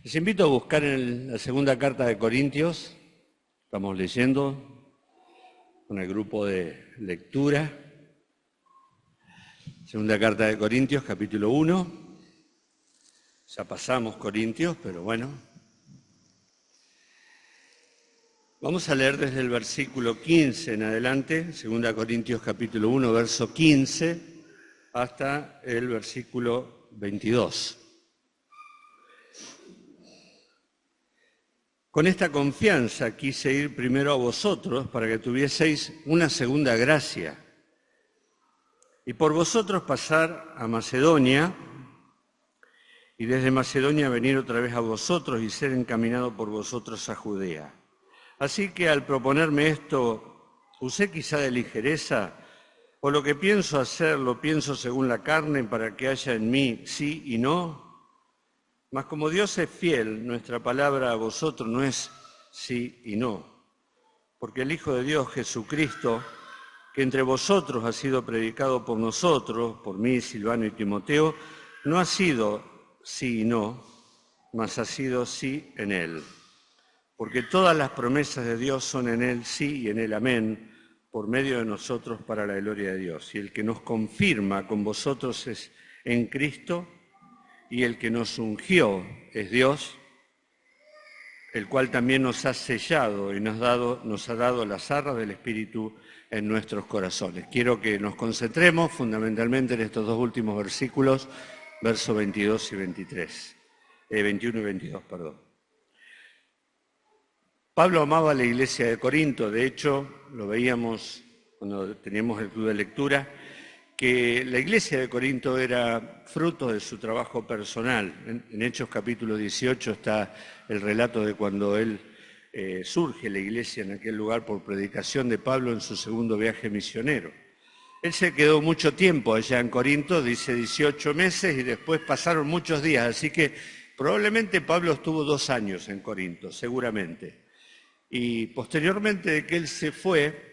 Les invito a buscar en la segunda carta de Corintios. Estamos leyendo con el grupo de lectura. Segunda carta de Corintios, capítulo 1. Ya pasamos Corintios, pero bueno. Vamos a leer desde el versículo 15 en adelante, segunda Corintios capítulo 1, verso 15, hasta el versículo 22. Con esta confianza quise ir primero a vosotros para que tuvieseis una segunda gracia y por vosotros pasar a Macedonia y desde Macedonia venir otra vez a vosotros y ser encaminado por vosotros a Judea. Así que al proponerme esto, usé quizá de ligereza, o lo que pienso hacer lo pienso según la carne para que haya en mí sí y no. Mas como Dios es fiel, nuestra palabra a vosotros no es sí y no. Porque el Hijo de Dios, Jesucristo, que entre vosotros ha sido predicado por nosotros, por mí, Silvano y Timoteo, no ha sido sí y no, mas ha sido sí en Él. Porque todas las promesas de Dios son en Él sí y en Él amén, por medio de nosotros para la gloria de Dios. Y el que nos confirma con vosotros es en Cristo, y el que nos ungió es Dios, el cual también nos ha sellado y nos ha dado las arras del Espíritu en nuestros corazones. Quiero que nos concentremos fundamentalmente en estos dos últimos versículos, versos 22 y 23, 21 y 22, perdón. Pablo amaba a la iglesia de Corinto, de hecho, lo veíamos cuando teníamos el club de lectura, que la iglesia de Corinto era fruto de su trabajo personal. En Hechos capítulo 18 está el relato de cuando él surge la iglesia en aquel lugar por predicación de Pablo en su segundo viaje misionero. Él se quedó mucho tiempo allá en Corinto, dice 18 meses, y después pasaron muchos días, así que probablemente Pablo estuvo 2 años en Corinto, seguramente. Y posteriormente de que él se fue,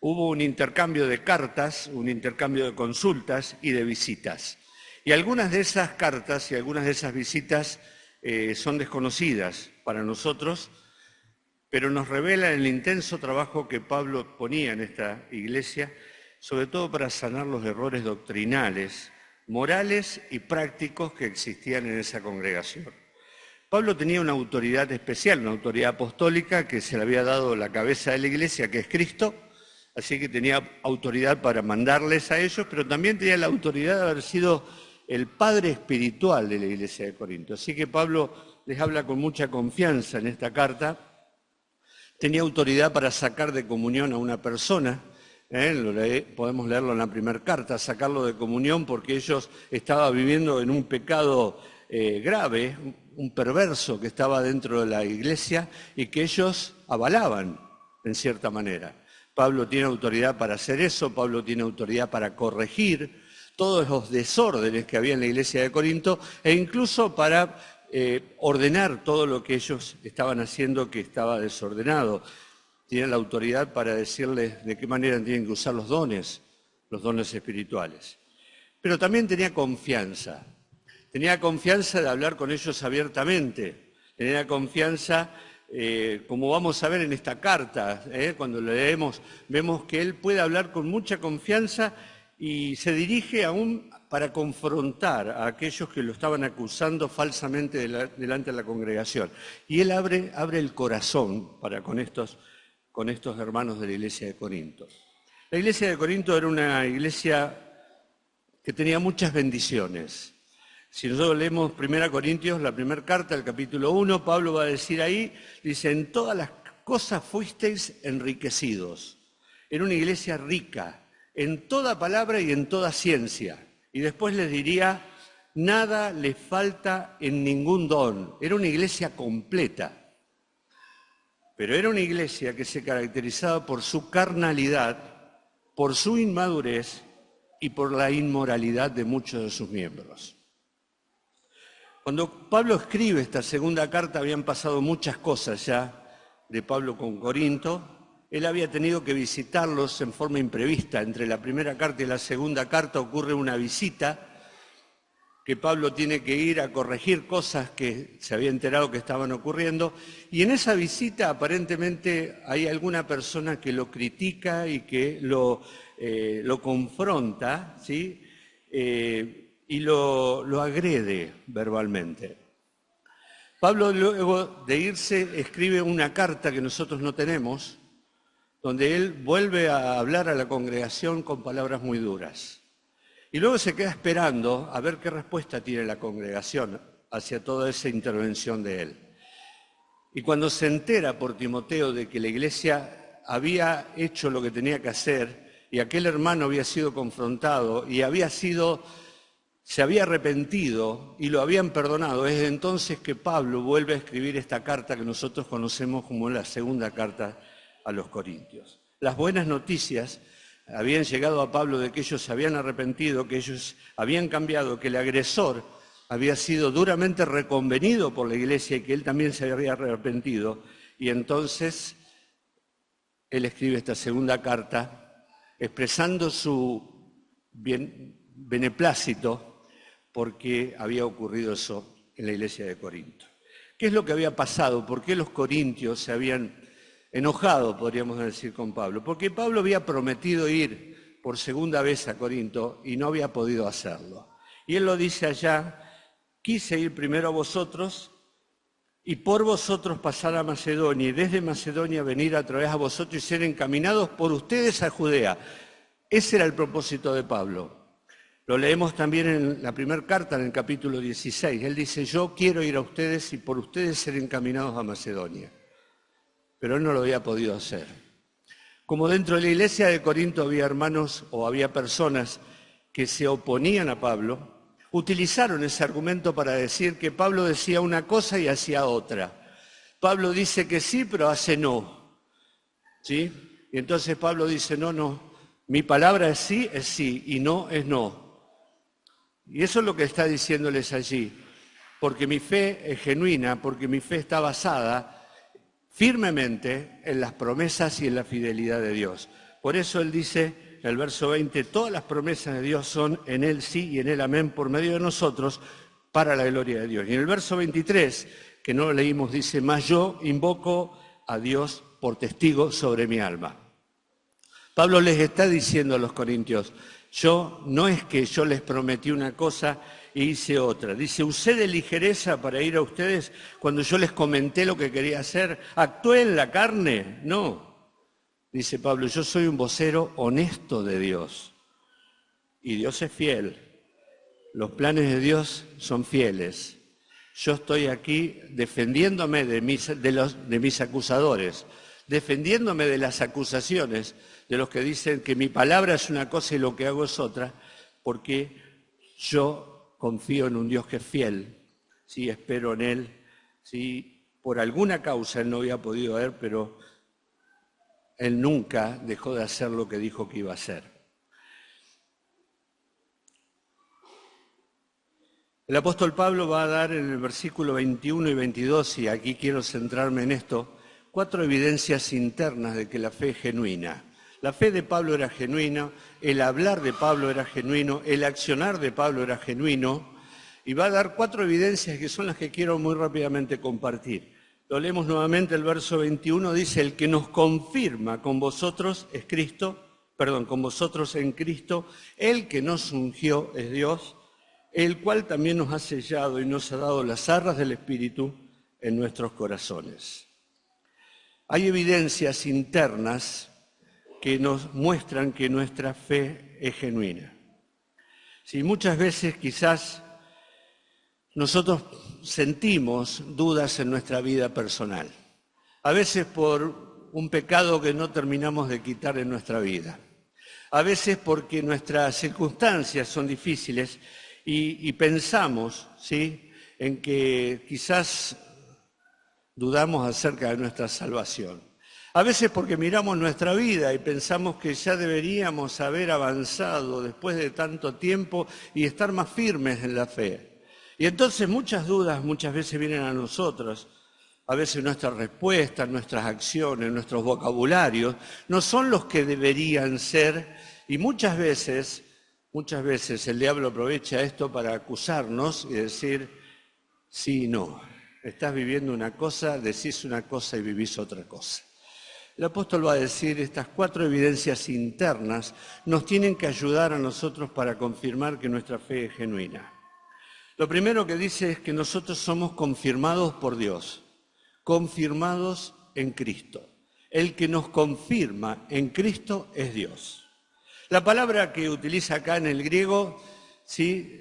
hubo un intercambio de cartas, un intercambio de consultas y de visitas. Y algunas de esas cartas y algunas de esas visitas son desconocidas para nosotros, pero nos revelan el intenso trabajo que Pablo ponía en esta iglesia, sobre todo para sanar los errores doctrinales, morales y prácticos que existían en esa congregación. Pablo tenía una autoridad especial, una autoridad apostólica que se le había dado la cabeza de la iglesia, que es Cristo. Así que tenía autoridad para mandarles a ellos, pero también tenía la autoridad de haber sido el padre espiritual de la iglesia de Corinto. Así que Pablo les habla con mucha confianza en esta carta. Tenía autoridad para sacar de comunión a una persona, podemos leerlo en la primera carta, sacarlo de comunión porque ellos estaban viviendo en un pecado grave, un perverso que estaba dentro de la iglesia y que ellos avalaban en cierta manera. Pablo tiene autoridad para hacer eso, Pablo tiene autoridad para corregir todos los desórdenes que había en la iglesia de Corinto e incluso para ordenar todo lo que ellos estaban haciendo que estaba desordenado. Tiene la autoridad para decirles de qué manera tienen que usar los dones espirituales. Pero también tenía confianza de hablar con ellos abiertamente, tenía confianza. Como vamos a ver en esta carta, cuando la leemos, vemos que él puede hablar con mucha confianza y se dirige aún para confrontar a aquellos que lo estaban acusando falsamente delante de la congregación. Y él abre el corazón para con estos hermanos de la iglesia de Corinto. La iglesia de Corinto era una iglesia que tenía muchas bendiciones. Si nosotros leemos 1 Corintios, la primera carta, el capítulo 1, Pablo va a decir ahí, dice, en todas las cosas fuisteis enriquecidos. Era una iglesia rica, en toda palabra y en toda ciencia. Y después les diría, nada les falta en ningún don. Era una iglesia completa. Pero era una iglesia que se caracterizaba por su carnalidad, por su inmadurez y por la inmoralidad de muchos de sus miembros. Cuando Pablo escribe esta segunda carta habían pasado muchas cosas ya de Pablo con Corinto. Él había tenido que visitarlos en forma imprevista. Entre la primera carta y la segunda carta ocurre una visita que Pablo tiene que ir a corregir cosas que se había enterado que estaban ocurriendo, y en esa visita aparentemente hay alguna persona que lo critica y que lo confronta, ¿sí? Y lo agrede verbalmente. Pablo, luego de irse, escribe una carta que nosotros no tenemos, donde él vuelve a hablar a la congregación con palabras muy duras. Y luego se queda esperando a ver qué respuesta tiene la congregación hacia toda esa intervención de él. Y cuando se entera por Timoteo de que la iglesia había hecho lo que tenía que hacer y aquel hermano había sido confrontado y se había arrepentido y lo habían perdonado, es entonces que Pablo vuelve a escribir esta carta que nosotros conocemos como la segunda carta a los Corintios. Las buenas noticias habían llegado a Pablo de que ellos se habían arrepentido, que ellos habían cambiado, que el agresor había sido duramente reconvenido por la iglesia y que él también se había arrepentido. Y entonces él escribe esta segunda carta expresando su beneplácito porque había ocurrido eso en la iglesia de Corinto. ¿Qué es lo que había pasado? ¿Por qué los corintios se habían enojado, podríamos decir, con Pablo? Porque Pablo había prometido ir por segunda vez a Corinto y no había podido hacerlo. Y él lo dice allá: quise ir primero a vosotros y por vosotros pasar a Macedonia y desde Macedonia venir a través a vosotros y ser encaminados por ustedes a Judea. Ese era el propósito de Pablo. Lo leemos también en la primera carta, en el capítulo 16. Él dice: yo quiero ir a ustedes y por ustedes ser encaminados a Macedonia. Pero él no lo había podido hacer. Como dentro de la iglesia de Corinto había hermanos o había personas que se oponían a Pablo, utilizaron ese argumento para decir que Pablo decía una cosa y hacía otra. Pablo dice que sí, pero hace no. ¿Sí? Y entonces Pablo dice: no, mi palabra es sí y no es no. Y eso es lo que está diciéndoles allí, porque mi fe es genuina, porque mi fe está basada firmemente en las promesas y en la fidelidad de Dios. Por eso él dice, en el verso 20, todas las promesas de Dios son en él sí y en él amén por medio de nosotros para la gloria de Dios. Y en el verso 23, que no lo leímos, dice: mas yo invoco a Dios por testigo sobre mi alma. Pablo les está diciendo a los corintios: no es que yo les prometí una cosa e hice otra. Dice: usé de ligereza para ir a ustedes cuando yo les comenté lo que quería hacer. ¿Actué en la carne? No. Dice Pablo: yo soy un vocero honesto de Dios. Y Dios es fiel. Los planes de Dios son fieles. Yo estoy aquí defendiéndome de mis acusadores, defendiéndome de las acusaciones de los que dicen que mi palabra es una cosa y lo que hago es otra, porque yo confío en un Dios que es fiel, sí, espero en Él, sí, por alguna causa Él no había podido ver, pero Él nunca dejó de hacer lo que dijo que iba a hacer. El apóstol Pablo va a dar en el versículo 21 y 22, y aquí quiero centrarme en esto, 4 evidencias internas de que la fe es genuina. La fe de Pablo era genuina, el hablar de Pablo era genuino, el accionar de Pablo era genuino, y va a dar 4 evidencias que son las que quiero muy rápidamente compartir. Lo leemos nuevamente, el verso 21 dice: el que nos confirma con vosotros es Cristo, con vosotros en Cristo, el que nos ungió es Dios, el cual también nos ha sellado y nos ha dado las arras del Espíritu en nuestros corazones. Hay evidencias internas que nos muestran que nuestra fe es genuina. Sí, muchas veces quizás nosotros sentimos dudas en nuestra vida personal, a veces por un pecado que no terminamos de quitar en nuestra vida, a veces porque nuestras circunstancias son difíciles y pensamos, ¿sí?, en que quizás dudamos acerca de nuestra salvación. A veces porque miramos nuestra vida y pensamos que ya deberíamos haber avanzado después de tanto tiempo y estar más firmes en la fe. Y entonces muchas dudas muchas veces vienen a nosotros. A veces nuestras respuestas, nuestras acciones, nuestros vocabularios no son los que deberían ser, y muchas veces Muchas veces el diablo aprovecha esto para acusarnos y decir, sí y no. Estás viviendo una cosa, decís una cosa y vivís otra cosa. El apóstol va a decir, estas 4 evidencias internas nos tienen que ayudar a nosotros para confirmar que nuestra fe es genuina. Lo primero que dice es que nosotros somos confirmados por Dios, confirmados en Cristo. El que nos confirma en Cristo es Dios. La palabra que utiliza acá en el griego, ¿sí?,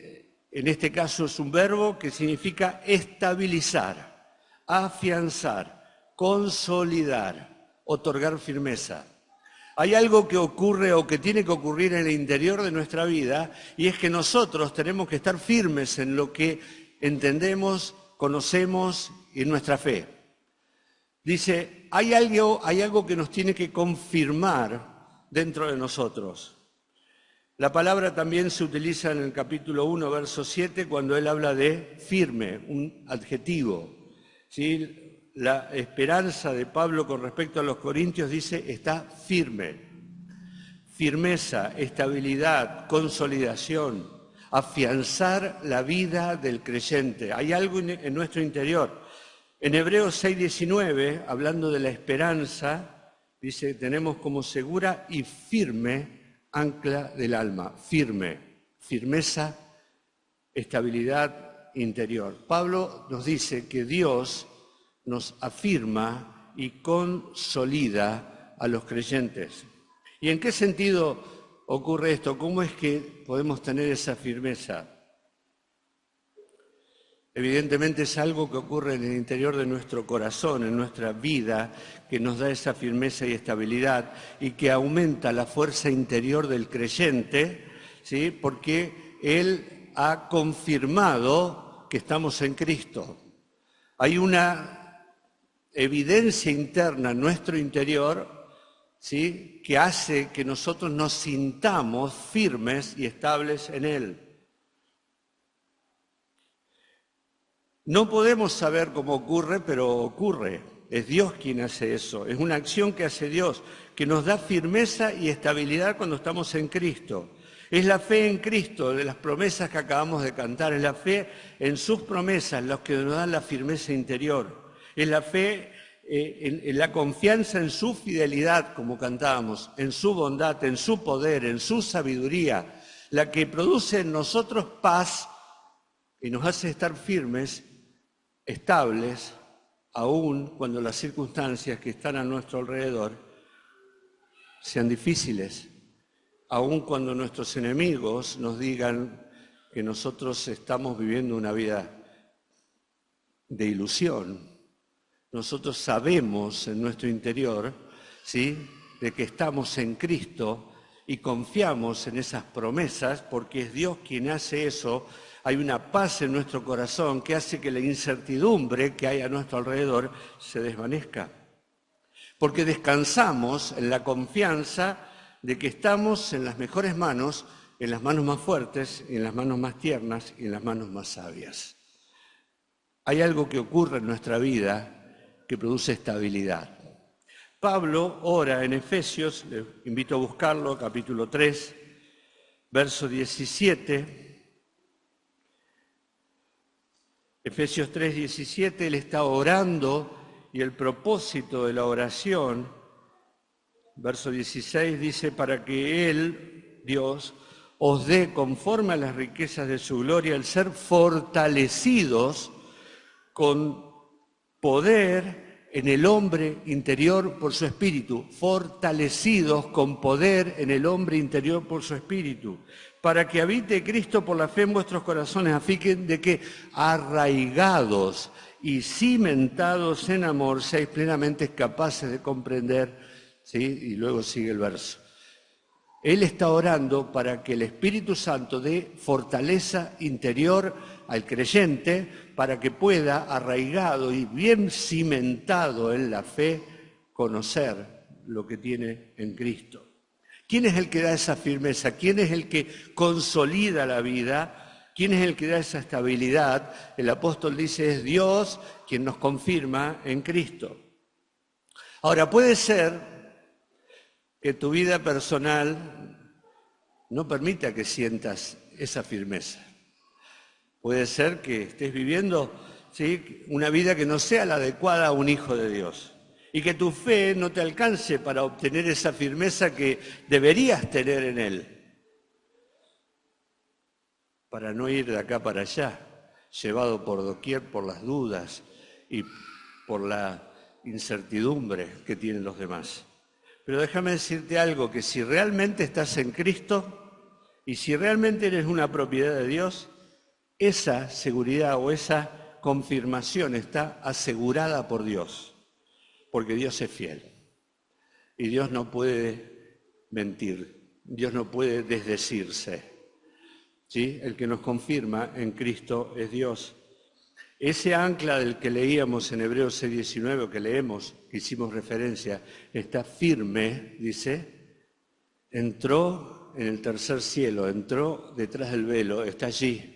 en este caso es un verbo que significa estabilizar, afianzar, consolidar, otorgar firmeza. Hay algo que ocurre o que tiene que ocurrir en el interior de nuestra vida y es que nosotros tenemos que estar firmes en lo que entendemos, conocemos y en nuestra fe. Dice, hay algo que nos tiene que confirmar dentro de nosotros. La palabra también se utiliza en el capítulo 1, verso 7, cuando él habla de firme, un adjetivo. ¿Sí? La esperanza de Pablo con respecto a los corintios dice, está firme. Firmeza, estabilidad, consolidación, afianzar la vida del creyente. Hay algo en nuestro interior. En Hebreos 6:19, hablando de la esperanza, dice, tenemos como segura y firme ancla del alma, firme, firmeza, estabilidad interior. Pablo nos dice que Dios nos afirma y consolida a los creyentes. ¿Y en qué sentido ocurre esto? ¿Cómo es que podemos tener esa firmeza? Evidentemente es algo que ocurre en el interior de nuestro corazón, en nuestra vida, que nos da esa firmeza y estabilidad y que aumenta la fuerza interior del creyente, ¿sí?, porque él ha confirmado que estamos en Cristo. Hay una evidencia interna en nuestro interior, ¿sí?, que hace que nosotros nos sintamos firmes y estables en Él. No podemos saber cómo ocurre, pero ocurre. Es Dios quien hace eso. Es una acción que hace Dios, que nos da firmeza y estabilidad cuando estamos en Cristo. Es la fe en Cristo, de las promesas que acabamos de cantar. Es la fe en sus promesas, los que nos dan la firmeza interior. Es la fe en la confianza en su fidelidad, como cantábamos, en su bondad, en su poder, en su sabiduría, la que produce en nosotros paz y nos hace estar firmes, estables, aun cuando las circunstancias que están a nuestro alrededor sean difíciles, aun cuando nuestros enemigos nos digan que nosotros estamos viviendo una vida de ilusión. Nosotros sabemos en nuestro interior, ¿sí?, de que estamos en Cristo y confiamos en esas promesas porque es Dios quien hace eso. Hay una paz en nuestro corazón que hace que la incertidumbre que hay a nuestro alrededor se desvanezca. Porque descansamos en la confianza de que estamos en las mejores manos, en las manos más fuertes, en las manos más tiernas y en las manos más sabias. Hay algo que ocurre en nuestra vida que produce estabilidad. Pablo ora en Efesios, les invito a buscarlo, capítulo 3, verso 17. Efesios 3, 17, él está orando y el propósito de la oración, verso 16, dice, para que Él, Dios, os dé conforme a las riquezas de su gloria el ser fortalecidos con poder en el hombre interior por su espíritu, fortalecidos con poder en el hombre interior por su espíritu, para que habite Cristo por la fe en vuestros corazones, a fin de que arraigados y cimentados en amor seáis plenamente capaces de comprender, ¿sí? Y luego sigue el verso. Él está orando para que el Espíritu Santo dé fortaleza interior al creyente para que pueda, arraigado y bien cimentado en la fe, conocer lo que tiene en Cristo. ¿Quién es el que da esa firmeza? ¿Quién es el que consolida la vida? ¿Quién es el que da esa estabilidad? El apóstol dice, es Dios quien nos confirma en Cristo. Ahora, puede ser que tu vida personal no permita que sientas esa firmeza. Puede ser que estés viviendo, ¿sí?, una vida que no sea la adecuada a un hijo de Dios y que tu fe no te alcance para obtener esa firmeza que deberías tener en Él, para no ir de acá para allá, llevado por doquier por las dudas y por la incertidumbre que tienen los demás. Pero déjame decirte algo, que si realmente estás en Cristo y si realmente eres una propiedad de Dios, esa seguridad o esa confirmación está asegurada por Dios, porque Dios es fiel y Dios no puede mentir, Dios no puede desdecirse, ¿sí? El que nos confirma en Cristo es Dios. Ese ancla del que leíamos en Hebreos 6:19, que leemos, que hicimos referencia, está firme, dice, entró en el tercer cielo, entró detrás del velo, está allí.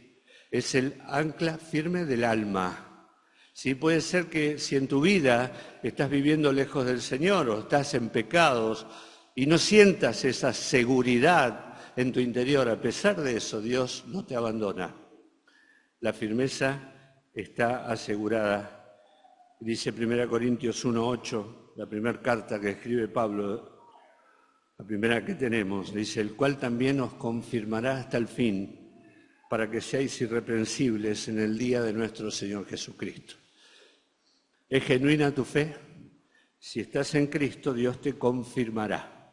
Es el ancla firme del alma. Sí, puede ser que si en tu vida estás viviendo lejos del Señor o estás en pecados y no sientas esa seguridad en tu interior, a pesar de eso, Dios no te abandona. La firmeza está asegurada. Dice 1 Corintios 1:8, la primera carta que escribe Pablo, la primera que tenemos, dice, el cual también os confirmará hasta el fin, para que seáis irreprensibles en el día de nuestro Señor Jesucristo. ¿Es genuina tu fe? Si estás en Cristo, Dios te confirmará,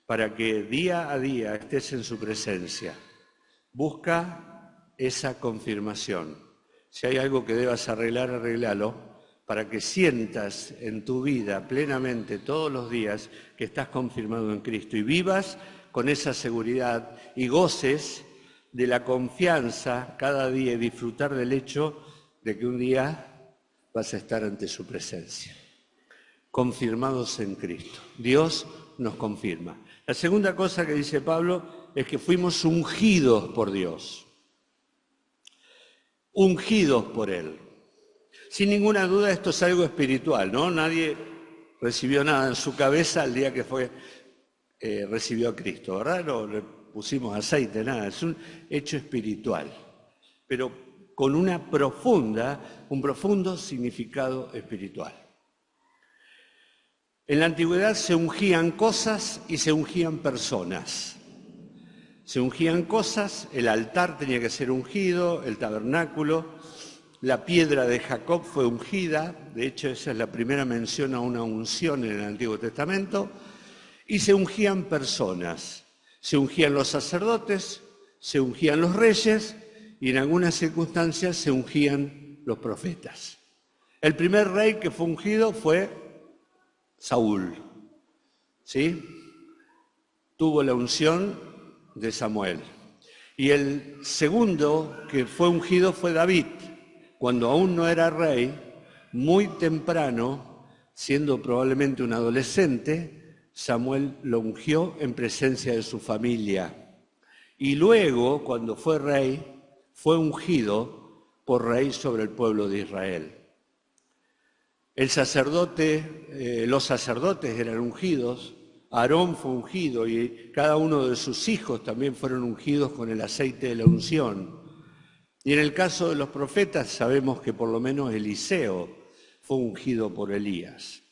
para que día a día estés en su presencia. Busca esa confirmación. Si hay algo que debas arreglar, arréglalo, para que sientas en tu vida plenamente todos los días que estás confirmado en Cristo y vivas con esa seguridad y goces de la confianza cada día y disfrutar del hecho de que un día vas a estar ante su presencia. Confirmados en Cristo. Dios nos confirma. La segunda cosa que dice Pablo es que fuimos ungidos por Dios. Ungidos por Él. Sin ninguna duda esto es algo espiritual, ¿no? Nadie recibió nada en su cabeza el día que recibió a Cristo, ¿verdad? No le pusimos aceite, nada, es un hecho espiritual, pero con un profundo significado espiritual. En la antigüedad se ungían cosas y se ungían personas. Se ungían cosas, el altar tenía que ser ungido, el tabernáculo, la piedra de Jacob fue ungida, de hecho esa es la primera mención a una unción en el Antiguo Testamento, y se ungían personas, se ungían los sacerdotes, se ungían los reyes y en algunas circunstancias se ungían los profetas. El primer rey que fue ungido fue Saúl, ¿sí? Tuvo la unción de Samuel. Y el segundo que fue ungido fue David, cuando aún no era rey, muy temprano, siendo probablemente un adolescente, Samuel lo ungió en presencia de su familia. Y luego, cuando fue rey, fue ungido por rey sobre el pueblo de Israel. Los sacerdotes eran ungidos, Aarón fue ungido y cada uno de sus hijos también fueron ungidos con el aceite de la unción. Y en el caso de los profetas sabemos que por lo menos Eliseo fue ungido por Elías.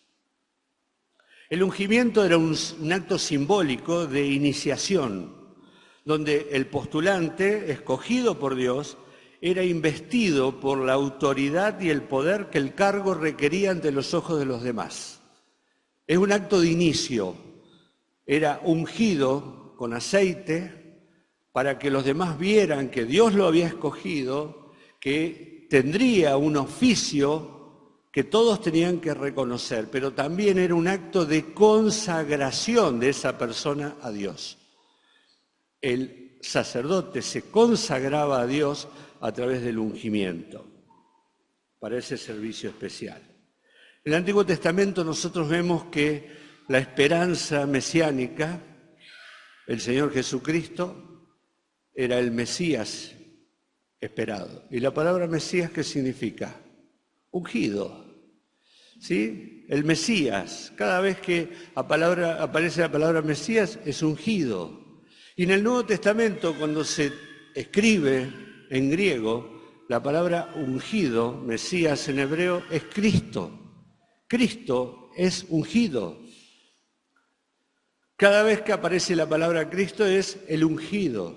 El ungimiento era un acto simbólico de iniciación, donde el postulante, escogido por Dios, era investido por la autoridad y el poder que el cargo requería ante los ojos de los demás. Es un acto de inicio. Era ungido con aceite para que los demás vieran que Dios lo había escogido, que tendría un oficio que todos tenían que reconocer, pero también era un acto de consagración de esa persona a Dios. El sacerdote se consagraba a Dios a través del ungimiento para ese servicio especial. En el Antiguo Testamento nosotros vemos que la esperanza mesiánica, el Señor Jesucristo, era el Mesías esperado. ¿Y la palabra Mesías qué significa? Ungido. ¿Sí? El Mesías, cada vez que aparece la palabra Mesías, es ungido. Y en el Nuevo Testamento, cuando se escribe en griego, la palabra ungido, Mesías en hebreo, es Cristo. Cristo es ungido. Cada vez que aparece la palabra Cristo es el ungido.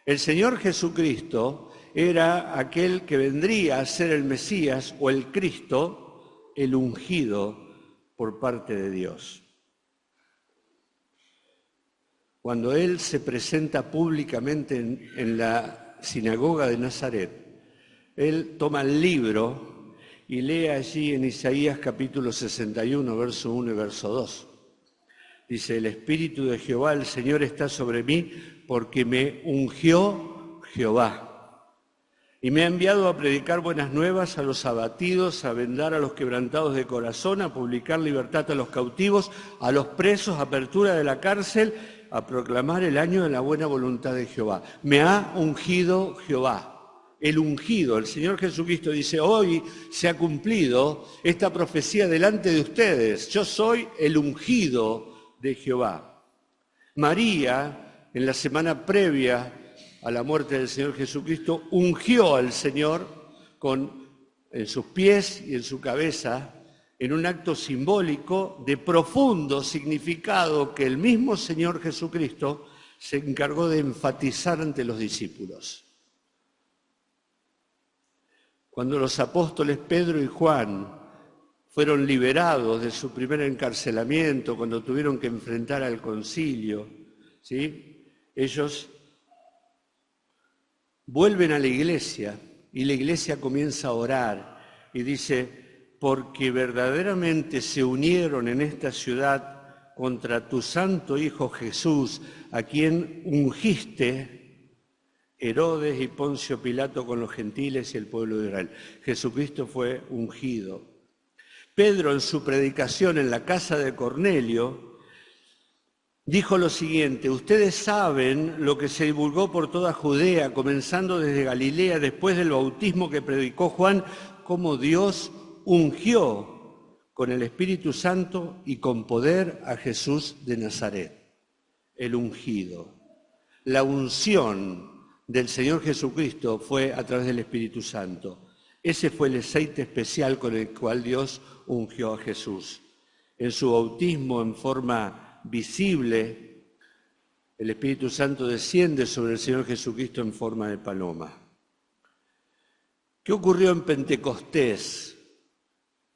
El Señor Jesucristo era aquel que vendría a ser el Mesías o el Cristo, el ungido por parte de Dios. Cuando Él se presenta públicamente en la sinagoga de Nazaret, Él toma el libro y lee allí en Isaías capítulo 61, verso 1 y verso 2. Dice, el Espíritu de Jehová, el Señor, está sobre mí porque me ungió Jehová. Y me ha enviado a predicar buenas nuevas a los abatidos, a vendar a los quebrantados de corazón, a publicar libertad a los cautivos, a los presos, apertura de la cárcel, a proclamar el año de la buena voluntad de Jehová. Me ha ungido Jehová. El ungido, el Señor Jesucristo dice, hoy se ha cumplido esta profecía delante de ustedes. Yo soy el ungido de Jehová. María, en la semana previa a la muerte del Señor Jesucristo, ungió al Señor en sus pies y en su cabeza, en un acto simbólico de profundo significado que el mismo Señor Jesucristo se encargó de enfatizar ante los discípulos. Cuando los apóstoles Pedro y Juan fueron liberados de su primer encarcelamiento, cuando tuvieron que enfrentar al concilio, ¿sí? Ellos vuelven a la iglesia y la iglesia comienza a orar y dice, porque verdaderamente se unieron en esta ciudad contra tu santo Hijo Jesús, a quien ungiste Herodes y Poncio Pilato con los gentiles y el pueblo de Israel. Jesucristo fue ungido. Pedro, en su predicación en la casa de Cornelio, dijo lo siguiente, ustedes saben lo que se divulgó por toda Judea, comenzando desde Galilea, después del bautismo que predicó Juan, cómo Dios ungió con el Espíritu Santo y con poder a Jesús de Nazaret, el ungido. La unción del Señor Jesucristo fue a través del Espíritu Santo. Ese fue el aceite especial con el cual Dios ungió a Jesús. En su bautismo en forma visible, el Espíritu Santo desciende sobre el Señor Jesucristo en forma de paloma. ¿Qué ocurrió en Pentecostés?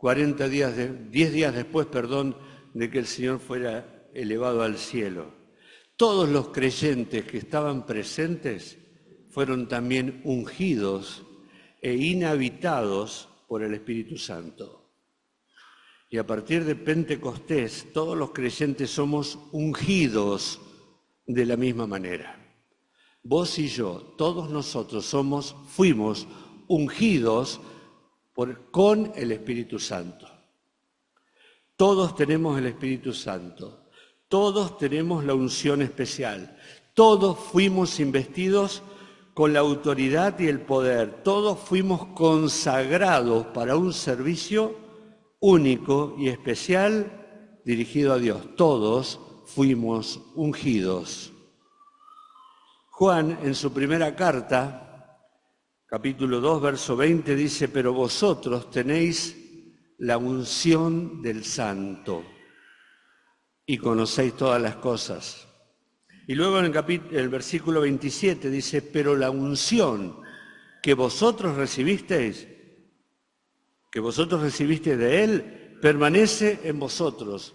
10 días después, de que el Señor fuera elevado al cielo. Todos los creyentes que estaban presentes fueron también ungidos e inhabitados por el Espíritu Santo. Y a partir de Pentecostés, todos los creyentes somos ungidos de la misma manera. Vos y yo, todos nosotros fuimos ungidos con el Espíritu Santo. Todos tenemos el Espíritu Santo. Todos tenemos la unción especial. Todos fuimos investidos con la autoridad y el poder. Todos fuimos consagrados para un servicio único y especial dirigido a Dios. Todos fuimos ungidos. Juan, en su primera carta, capítulo 2, verso 20, dice, pero vosotros tenéis la unción del Santo y conocéis todas las cosas. Y luego en el versículo 27 dice, pero la unción que vosotros recibisteis de Él, permanece en vosotros.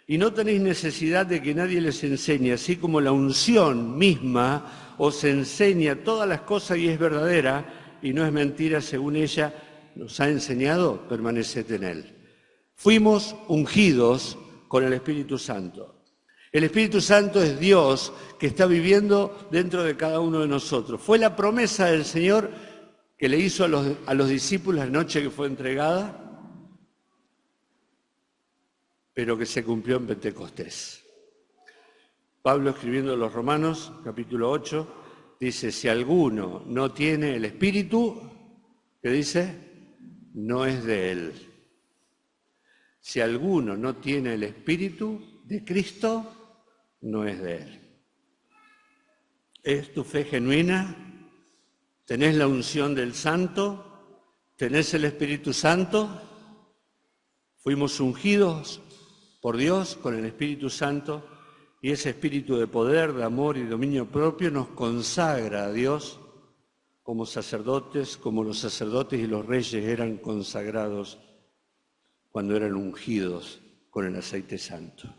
Y no tenéis necesidad de que nadie les enseñe, así como la unción misma os enseña todas las cosas y es verdadera y no es mentira según ella nos ha enseñado, permaneced en Él. Fuimos ungidos con el Espíritu Santo. El Espíritu Santo es Dios que está viviendo dentro de cada uno de nosotros. Fue la promesa del Señor que le hizo a los discípulos la noche que fue entregada, pero que se cumplió en Pentecostés. Pablo, escribiendo a los Romanos, capítulo 8, dice, si alguno no tiene el Espíritu, ¿qué dice? No es de Él. Si alguno no tiene el Espíritu de Cristo, no es de Él. ¿Es tu fe genuina? ¿Tenés la unción del Santo? ¿Tenés el Espíritu Santo? Fuimos ungidos por Dios con el Espíritu Santo y ese espíritu de poder, de amor y dominio propio nos consagra a Dios como sacerdotes, como los sacerdotes y los reyes eran consagrados cuando eran ungidos con el aceite santo.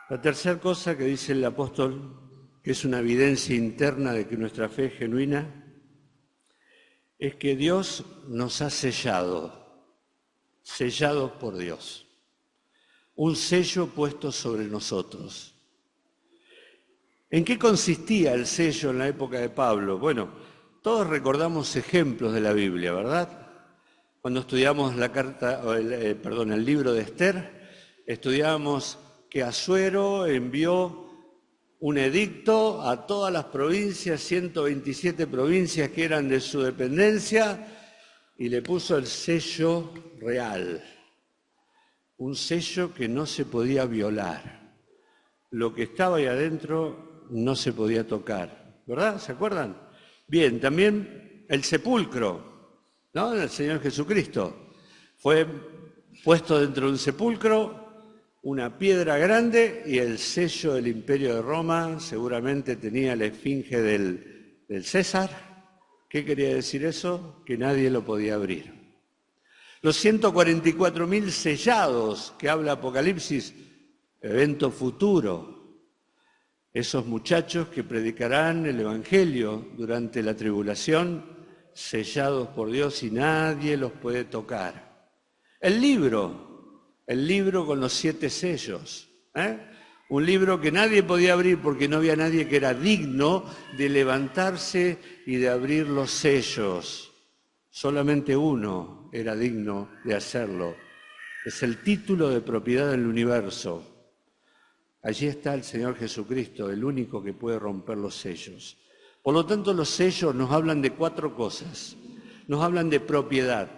La tercera cosa que dice el apóstol, que es una evidencia interna de que nuestra fe es genuina, es que Dios nos ha sellados por Dios. Un sello puesto sobre nosotros. ¿En qué consistía el sello en la época de Pablo? Bueno, todos recordamos ejemplos de la Biblia, ¿verdad? Cuando estudiamos el libro de Esther, estudiamos que Asuero envió un edicto a todas las provincias, 127 provincias que eran de su dependencia, y le puso el sello real. Un sello que no se podía violar. Lo que estaba ahí adentro no se podía tocar, ¿verdad? ¿Se acuerdan? Bien, también el sepulcro, ¿no? Del Señor Jesucristo. Fue puesto dentro de un sepulcro una piedra grande y el sello del Imperio de Roma seguramente tenía la esfinge del César. ¿Qué quería decir eso? Que nadie lo podía abrir. Los 144.000 sellados que habla Apocalipsis, evento futuro. Esos muchachos que predicarán el Evangelio durante la tribulación, sellados por Dios y nadie los puede tocar. El libro con los 7 sellos. Un libro que nadie podía abrir porque no había nadie que era digno de levantarse y de abrir los sellos. Solamente uno era digno de hacerlo. Es el título de propiedad del universo. Allí está el Señor Jesucristo, el único que puede romper los sellos. Por lo tanto, los sellos nos hablan de 4 cosas. Nos hablan de propiedad.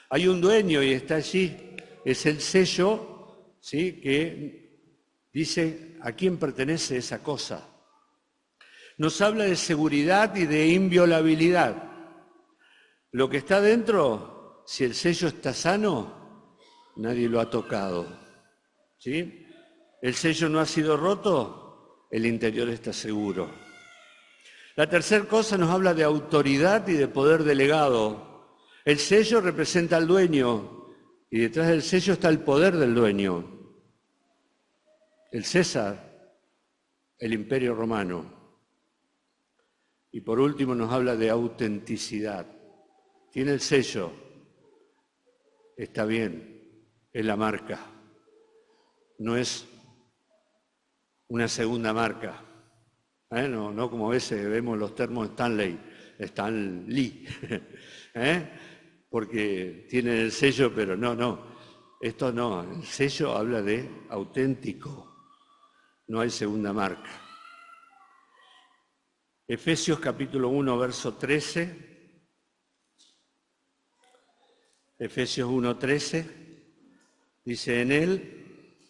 Hay un dueño y está allí. Es el sello, ¿sí?, que dice a quién pertenece esa cosa. Nos habla de seguridad y de inviolabilidad. Lo que está dentro, si el sello está sano, nadie lo ha tocado. ¿Sí? El sello no ha sido roto, el interior está seguro. La tercera cosa nos habla de autoridad y de poder delegado. El sello representa al dueño y detrás del sello está el poder del dueño. El César, el Imperio Romano. Y por último nos habla de autenticidad. Tiene el sello, está bien, es la marca, no es una segunda marca, no como a veces vemos los termos Stanley, porque tienen el sello, pero no, esto no, el sello habla de auténtico, no hay segunda marca. Efesios capítulo 1, verso 13. Efesios 1:13, dice en él,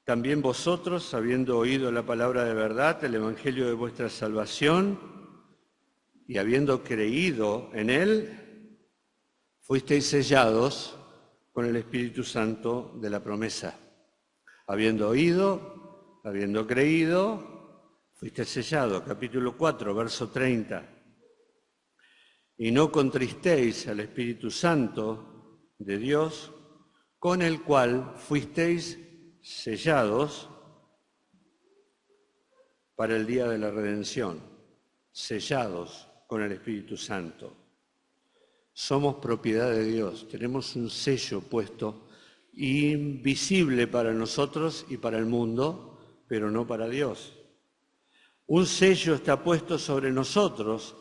también vosotros, habiendo oído la palabra de verdad, el evangelio de vuestra salvación, y habiendo creído en él, fuisteis sellados con el Espíritu Santo de la promesa. Habiendo oído, habiendo creído, fuisteis sellados. Capítulo 4, verso 30. Y no contristéis al Espíritu Santo de Dios, con el cual fuisteis sellados para el día de la redención, sellados con el Espíritu Santo. Somos propiedad de Dios, tenemos un sello puesto, invisible para nosotros y para el mundo, pero no para Dios. Un sello está puesto sobre nosotros,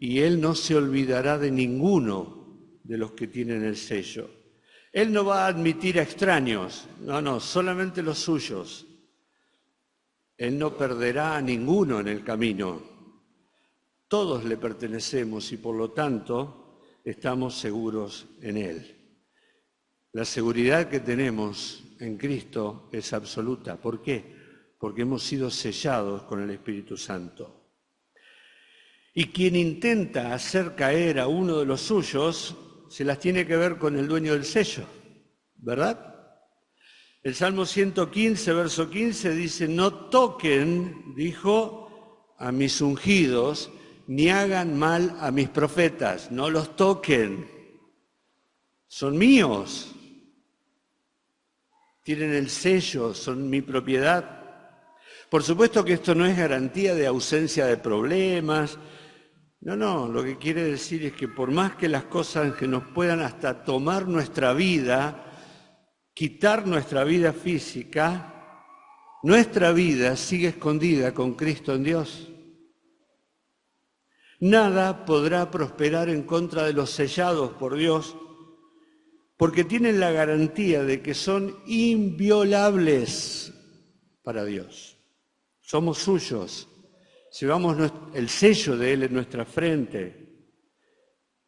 y Él no se olvidará de ninguno de los que tienen el sello. Él no va a admitir a extraños, no, solamente los suyos. Él no perderá a ninguno en el camino. Todos le pertenecemos y por lo tanto estamos seguros en Él. La seguridad que tenemos en Cristo es absoluta. ¿Por qué? porque hemos sido sellados con el Espíritu Santo. Y quien intenta hacer caer a uno de los suyos, se las tiene que ver con el dueño del sello, ¿verdad? El Salmo 115, verso 15 dice, no toquen, dijo, a mis ungidos, ni hagan mal a mis profetas, no los toquen, son míos, tienen el sello, son mi propiedad. Por supuesto que esto no es garantía de ausencia de problemas. No, lo que quiere decir es que por más que las cosas que nos puedan hasta tomar nuestra vida, quitar nuestra vida física, nuestra vida sigue escondida con Cristo en Dios. Nada podrá prosperar en contra de los sellados por Dios, porque tienen la garantía de que son inviolables para Dios. Somos suyos. Llevamos el sello de Él en nuestra frente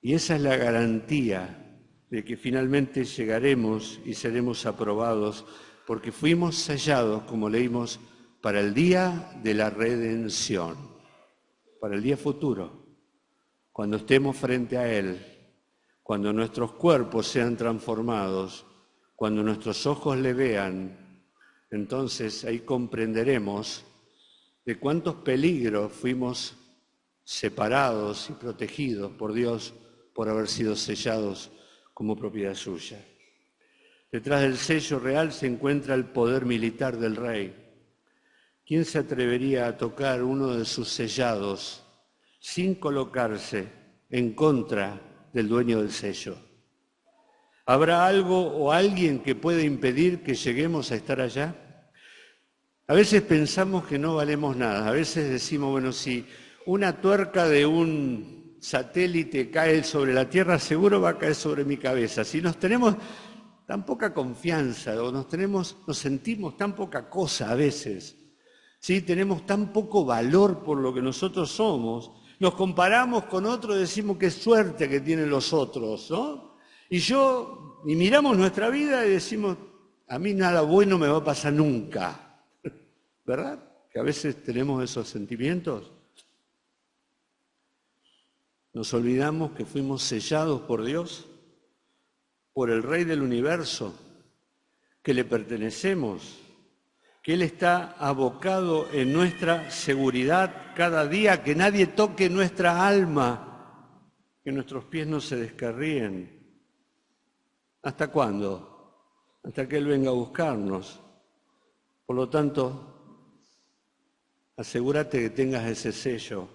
y esa es la garantía de que finalmente llegaremos y seremos aprobados porque fuimos sellados, como leímos, para el día de la redención, para el día futuro, cuando estemos frente a Él, cuando nuestros cuerpos sean transformados, cuando nuestros ojos le vean, entonces ahí comprenderemos de cuántos peligros fuimos separados y protegidos por Dios por haber sido sellados como propiedad suya. Detrás del sello real se encuentra el poder militar del rey. ¿Quién se atrevería a tocar uno de sus sellados sin colocarse en contra del dueño del sello? ¿Habrá algo o alguien que pueda impedir que lleguemos a estar allá? A veces pensamos que no valemos nada, a veces decimos, bueno, si una tuerca de un satélite cae sobre la Tierra, seguro va a caer sobre mi cabeza. Si nos tenemos tan poca confianza o nos sentimos tan poca cosa a veces, ¿sí? Tenemos tan poco valor por lo que nosotros somos, nos comparamos con otros y decimos qué suerte que tienen los otros, ¿no? Y miramos nuestra vida y decimos, a mí nada bueno me va a pasar nunca. ¿Verdad? Que a veces tenemos esos sentimientos. Nos olvidamos que fuimos sellados por Dios, por el Rey del Universo, que le pertenecemos, que Él está abocado en nuestra seguridad cada día, que nadie toque nuestra alma, que nuestros pies no se descarríen. ¿Hasta cuándo? Hasta que Él venga a buscarnos. Por lo tanto, asegúrate que tengas ese sello,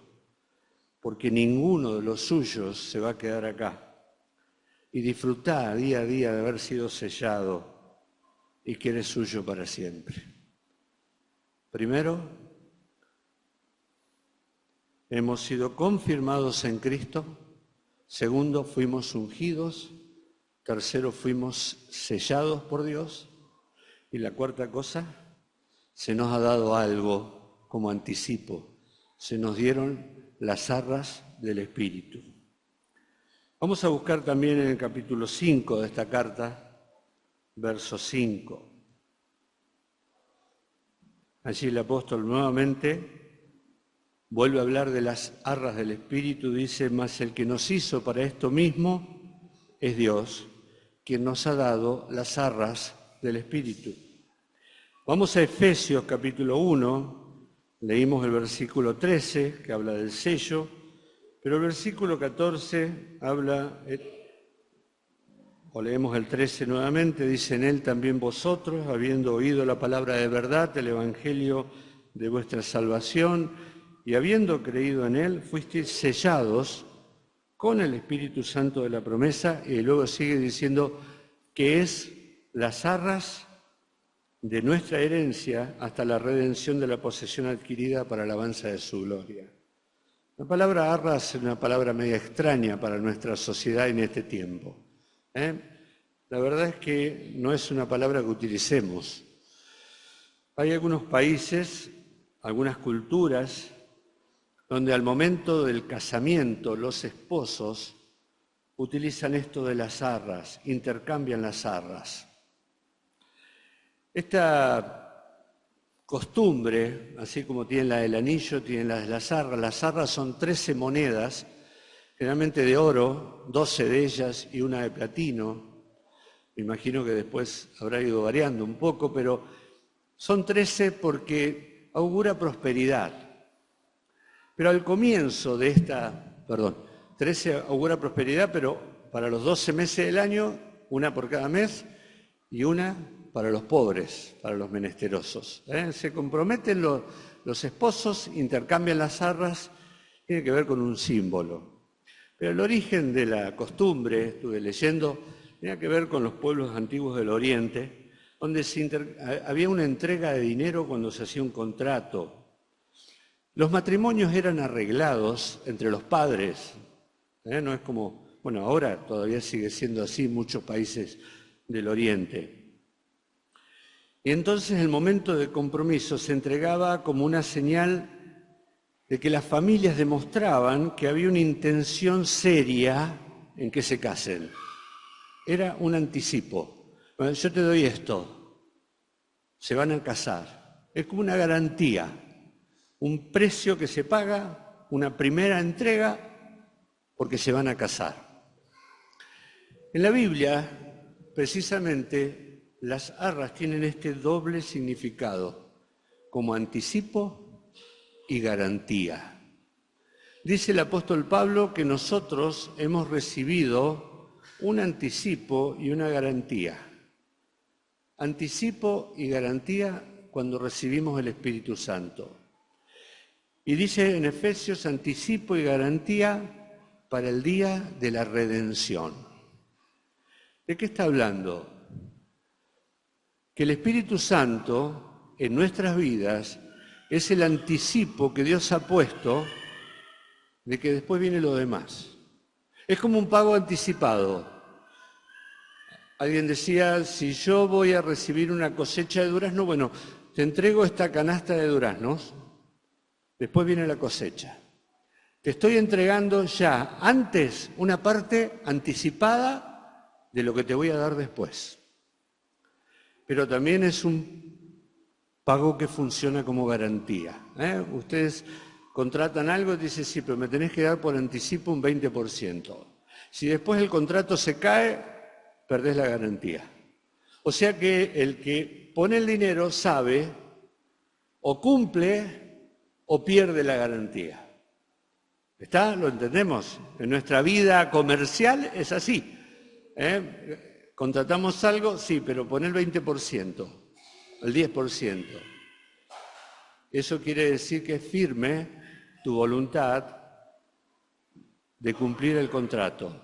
porque ninguno de los suyos se va a quedar acá. Y disfrutá día a día de haber sido sellado y que eres suyo para siempre. Primero, hemos sido confirmados en Cristo. Segundo, fuimos ungidos. Tercero, fuimos sellados por Dios. Y la cuarta cosa, se nos ha dado algo como anticipo, se nos dieron las arras del Espíritu. Vamos a buscar también en el capítulo 5 de esta carta, verso 5. Allí el apóstol nuevamente vuelve a hablar de las arras del Espíritu, dice, mas el que nos hizo para esto mismo es Dios, quien nos ha dado las arras del Espíritu. Vamos a Efesios capítulo 1, leímos el versículo 13, que habla del sello, pero el versículo 14 habla, o leemos el 13 nuevamente, dice, en él también vosotros, habiendo oído la palabra de verdad, el evangelio de vuestra salvación, y habiendo creído en él, fuisteis sellados con el Espíritu Santo de la promesa, y luego sigue diciendo que es las arras de nuestra herencia hasta la redención de la posesión adquirida para alabanza de su gloria. La palabra arras es una palabra media extraña para nuestra sociedad en este tiempo. La verdad es que no es una palabra que utilicemos. Hay algunos países, algunas culturas, donde al momento del casamiento los esposos utilizan esto de las arras, intercambian las arras. Esta costumbre, así como tienen la del anillo, tienen la de las arras. Las arras son 13 monedas, generalmente de oro, 12 de ellas y una de platino. Me imagino que después habrá ido variando un poco, pero son 13 porque augura prosperidad. Pero al comienzo de 13 augura prosperidad, pero para los 12 meses del año, una por cada mes y una para los pobres, para los menesterosos. Se comprometen los esposos, intercambian las arras, tiene que ver con un símbolo. Pero el origen de la costumbre, estuve leyendo, tenía que ver con los pueblos antiguos del Oriente, donde había una entrega de dinero cuando se hacía un contrato. Los matrimonios eran arreglados entre los padres, no es como, bueno, ahora todavía sigue siendo así en muchos países del Oriente. Y entonces el momento de compromiso se entregaba como una señal de que las familias demostraban que había una intención seria en que se casen. Era un anticipo. Bueno, yo te doy esto, se van a casar. Es como una garantía, un precio que se paga, una primera entrega, porque se van a casar. En la Biblia, precisamente, las arras tienen este doble significado, como anticipo y garantía. Dice el apóstol Pablo que nosotros hemos recibido un anticipo y una garantía. Anticipo y garantía cuando recibimos el Espíritu Santo. Y dice en Efesios, anticipo y garantía para el día de la redención. ¿De qué está hablando? Que el Espíritu Santo en nuestras vidas es el anticipo que Dios ha puesto de que después viene lo demás. Es como un pago anticipado. Alguien decía, si yo voy a recibir una cosecha de durazno, bueno, te entrego esta canasta de duraznos, después viene la cosecha. Te estoy entregando ya antes una parte anticipada de lo que te voy a dar después. Pero también es un pago que funciona como garantía. Ustedes contratan algo y dicen, sí, pero me tenés que dar por anticipo un 20%. Si después el contrato se cae, perdés la garantía. O sea que el que pone el dinero sabe o cumple o pierde la garantía. ¿Está? ¿Lo entendemos? En nuestra vida comercial es así. Contratamos algo, sí, pero pon el 20%, el 10%. Eso quiere decir que es firme tu voluntad de cumplir el contrato.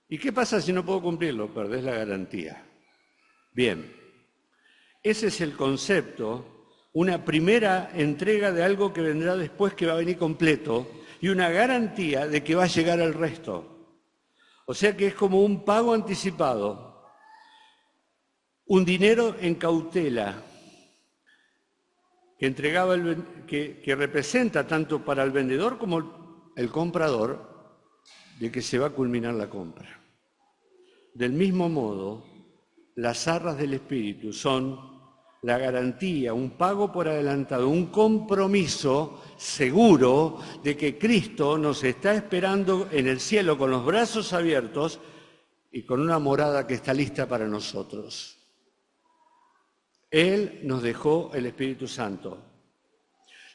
¿Y qué pasa si no puedo cumplirlo? Perdés la garantía. Bien, ese es el concepto, una primera entrega de algo que vendrá después que va a venir completo y una garantía de que va a llegar el resto. O sea que es como un pago anticipado, un dinero en cautela que entregaba que representa tanto para el vendedor como el comprador de que se va a culminar la compra. Del mismo modo, las arras del Espíritu son la garantía, un pago por adelantado, un compromiso seguro de que Cristo nos está esperando en el cielo con los brazos abiertos y con una morada que está lista para nosotros. Él nos dejó el Espíritu Santo.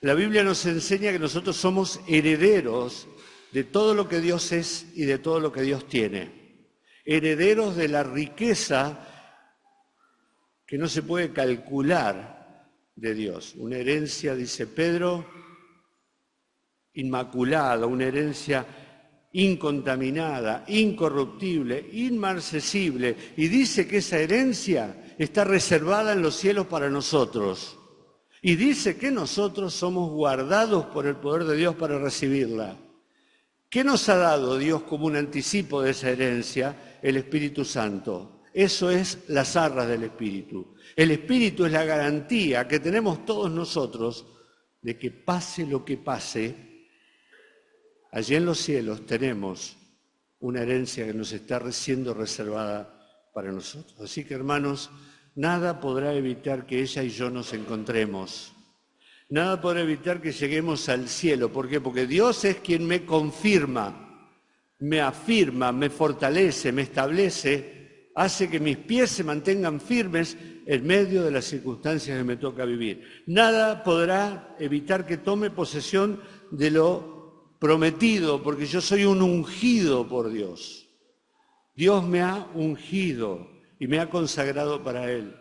La Biblia nos enseña que nosotros somos herederos de todo lo que Dios es y de todo lo que Dios tiene. Herederos de la riqueza que no se puede calcular de Dios. Una herencia, dice Pedro, inmaculada, una herencia incontaminada, incorruptible, inmarcesible. Y dice que esa herencia está reservada en los cielos para nosotros. Y dice que nosotros somos guardados por el poder de Dios para recibirla. ¿Qué nos ha dado Dios como un anticipo de esa herencia? El Espíritu Santo. Eso es las arras del Espíritu. El Espíritu es la garantía que tenemos todos nosotros de que pase lo que pase, allí en los cielos tenemos una herencia que nos está siendo reservada para nosotros. Así que, hermanos, nada podrá evitar que ella y yo nos encontremos. Nada podrá evitar que lleguemos al cielo. ¿Por qué? Porque Dios es quien me confirma, me afirma, me fortalece, me establece, hace que mis pies se mantengan firmes en medio de las circunstancias que me toca vivir. Nada podrá evitar que tome posesión de lo prometido, porque yo soy un ungido por Dios. Dios me ha ungido y me ha consagrado para Él.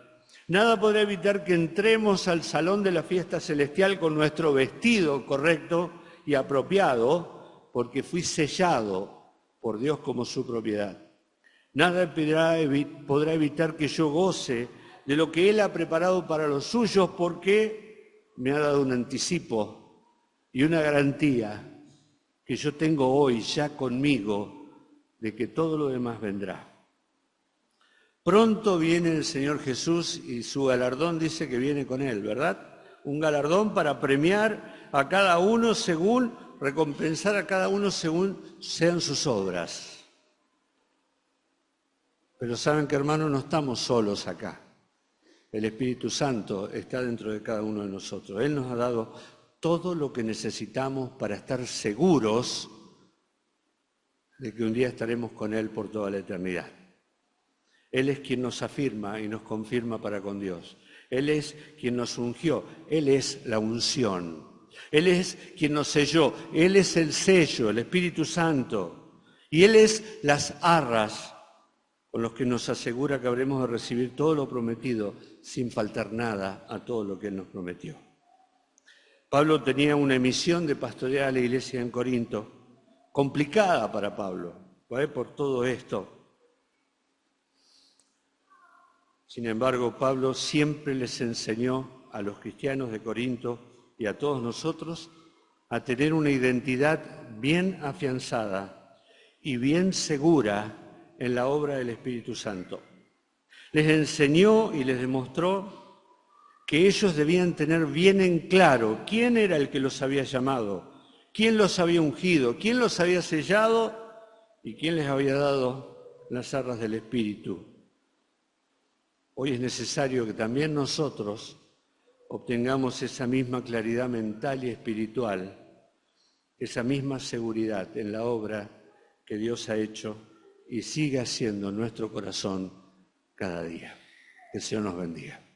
Nada podrá evitar que entremos al salón de la fiesta celestial con nuestro vestido correcto y apropiado, porque fui sellado por Dios como su propiedad. Nada podrá evitar que yo goce de lo que Él ha preparado para los suyos, porque me ha dado un anticipo y una garantía que yo tengo hoy ya conmigo de que todo lo demás vendrá. Pronto viene el Señor Jesús y su galardón dice que viene con Él, ¿verdad? Un galardón para premiar a cada uno según, recompensar a cada uno según sean sus obras. Pero saben que, hermanos, no estamos solos acá. El Espíritu Santo está dentro de cada uno de nosotros. Él nos ha dado todo lo que necesitamos para estar seguros de que un día estaremos con Él por toda la eternidad. Él es quien nos afirma y nos confirma para con Dios. Él es quien nos ungió. Él es la unción. Él es quien nos selló. Él es el sello, el Espíritu Santo. Y Él es las arras con los que nos asegura que habremos de recibir todo lo prometido sin faltar nada a todo lo que Él nos prometió. Pablo tenía una misión de pastorear a la iglesia en Corinto, complicada para Pablo, por todo esto. Sin embargo, Pablo siempre les enseñó a los cristianos de Corinto y a todos nosotros a tener una identidad bien afianzada y bien segura en la obra del Espíritu Santo. Les enseñó y les demostró que ellos debían tener bien en claro quién era el que los había llamado, quién los había ungido, quién los había sellado y quién les había dado las arras del Espíritu. Hoy es necesario que también nosotros obtengamos esa misma claridad mental y espiritual, esa misma seguridad en la obra que Dios ha hecho y sigue haciendo en nuestro corazón cada día. Que el Señor nos bendiga.